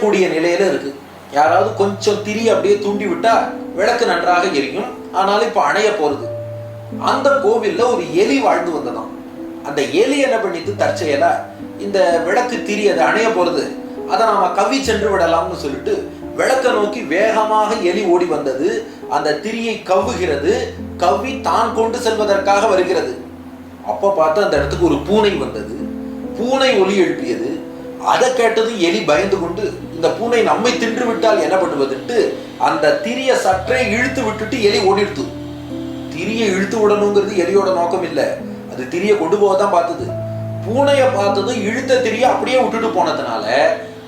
கூடிய நிலையில இருக்கு. யாராவது கொஞ்சம் திரி அப்படியே தூண்டி விட்டா விளக்கு நன்றாக எரியும். ஆனாலும் இப்ப அணைய போறது. அந்த கோவில்ல ஒரு எலி வாழ்ந்து வந்ததாம். அந்த எலி என்ன பண்ணிட்டு தற்செயலா இந்த விளக்கு திரி அது அணைய போறது, அதை நாம கவ்வி சென்று விடலாம்னு சொல்லிட்டு விளக்க நோக்கி வேகமாக எலி ஓடி வந்தது. அந்த திரியை கவ்வுகிறது. கவ்வி தான் கொண்டு செல்வதற்காக வருகிறது. அப்ப பார்த்து அந்த இடத்துக்கு ஒரு பூனை வந்தது. பூனை ஒலி எழுப்பியது. அதை கேட்டது எலி பயந்து கொண்டு இந்த பூனை நம்மை தின்று விட்டால் என்ன பண்ணுவதுட்டு அந்த திரியை சற்றே இழுத்து விட்டுட்டு எலி ஓடிடுது. திரியை இழுத்து விடணுங்கிறது எலியோட நோக்கம் இல்லை. அது திரியை கொண்டு போகத்தான் பார்த்தது. பூனையை பார்த்தது இழுத்த திரியை அப்படியே விட்டுட்டு போனதுனால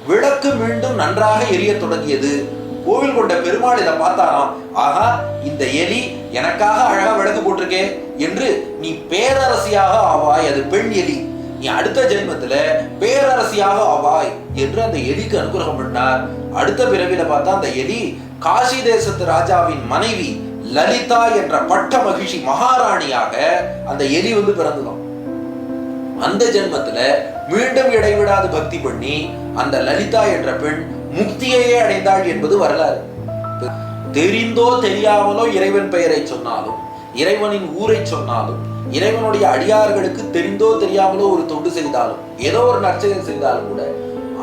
விளக்கு மீண்டும் நன்றாக எரிய தொடங்கியது. கோவில் கொண்ட பெருமாள் இதை பார்த்தாராம். ஆகா, இந்த எலி எனக்காக அழகா விளக்கு போட்டிருக்கே என்று நீ பேரரசியாக ஆவாய், அது பெண் எலி, நீ அடுத்த ஜென்மத்துல பேரரசியாக ஆவாய் என்று அந்த எலிக்கு அனுகிரகம் பண்ணார். அடுத்த பிறவில பார்த்தா அந்த எலி காசி தேசத்து ராஜாவின் மனைவி லலிதா என்ற பட்ட மகிழ்ச்சி மகாராணியாக அந்த எலி வந்து பிறந்துதான். அந்த ஜென்மத்துல மீண்டும் இடைவிடாது பக்தி பண்ணி அந்த லலிதா என்ற பெண் முக்தியையே அடைந்தாள் என்பது வரலாறு. தெரிந்தோ தெரியாமலோ இறைவன் பெயரை சொன்னாலும், இறைவனின் ஊரை சொன்னாலும், இறைவனுடைய அடியார்களுக்கு தெரிந்தோ தெரியாமலோ ஒரு தொண்டு செய்தாலும், ஏதோ ஒரு நற்செயல் செய்தாலும் கூட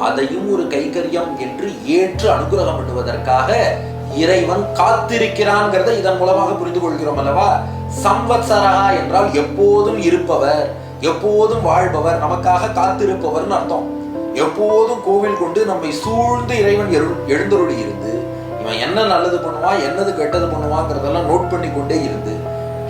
அதையும் ஒரு கைகரியம் என்று ஏற்று அனுகிரகம் பண்ணுவதற்காக இறைவன் காத்திருக்கிறான்ங்கிறத இதன் மூலமாக புரிந்து கொள்கிறோம் அல்லவா. சம்வத்சரஹா என்றால் எப்போதும் இருப்பவர், எப்போதும் வாழ்பவர், நமக்காக காத்திருப்பவர்னு அர்த்தம். எப்போதும் கோவில் கொண்டு நம்மை சூழ்ந்து இறைவன் எழுந்தருளி இருந்து இவன் என்ன நல்லது பண்ணுவான், என்னது கெட்டது பண்ணுவாங்கிறதெல்லாம் நோட் பண்ணி கொண்டே இருந்து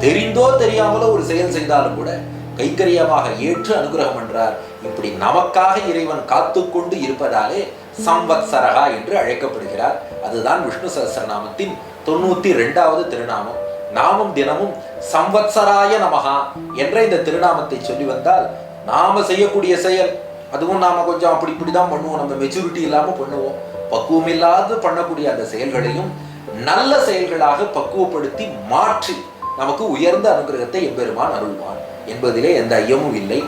தெரிந்தோ தெரியாமலோ ஒரு செயல் செய்தாலும் கூட கைங்கரியமாக ஏற்று அனுகிரகம் என்றார். இப்படி நமக்காக இறைவன் காத்து கொண்டு இருப்பதாலே சம்வத்சரஹா என்று அழைக்கப்படுகிறார். அதுதான் விஷ்ணு சஹஸ்ரநாமத்தின் 92வது திருநாமம். நாமும் தினமும் சம்வத்சராய நமஹா என்ற இந்த திருநாமத்தை சொல்லி வந்தால் நாம செய்யக்கூடிய செயல், அதுவும் நாம கொஞ்சம் அப்படி இப்படிதான் பண்ணுவோம், நம்ம மெச்சூரிட்டி இல்லாம பண்ணுவோம், பக்குவம் இல்லாது பண்ணக்கூடிய அந்த செயல்களையும் நல்ல செயல்களாக பக்குவப்படுத்தி மாற்றி நமக்கு உயர்ந்த அனுகிரகத்தை எம்பெருமான் அருள்வான் என்பதிலே எந்த ஐயமும் இல்லை.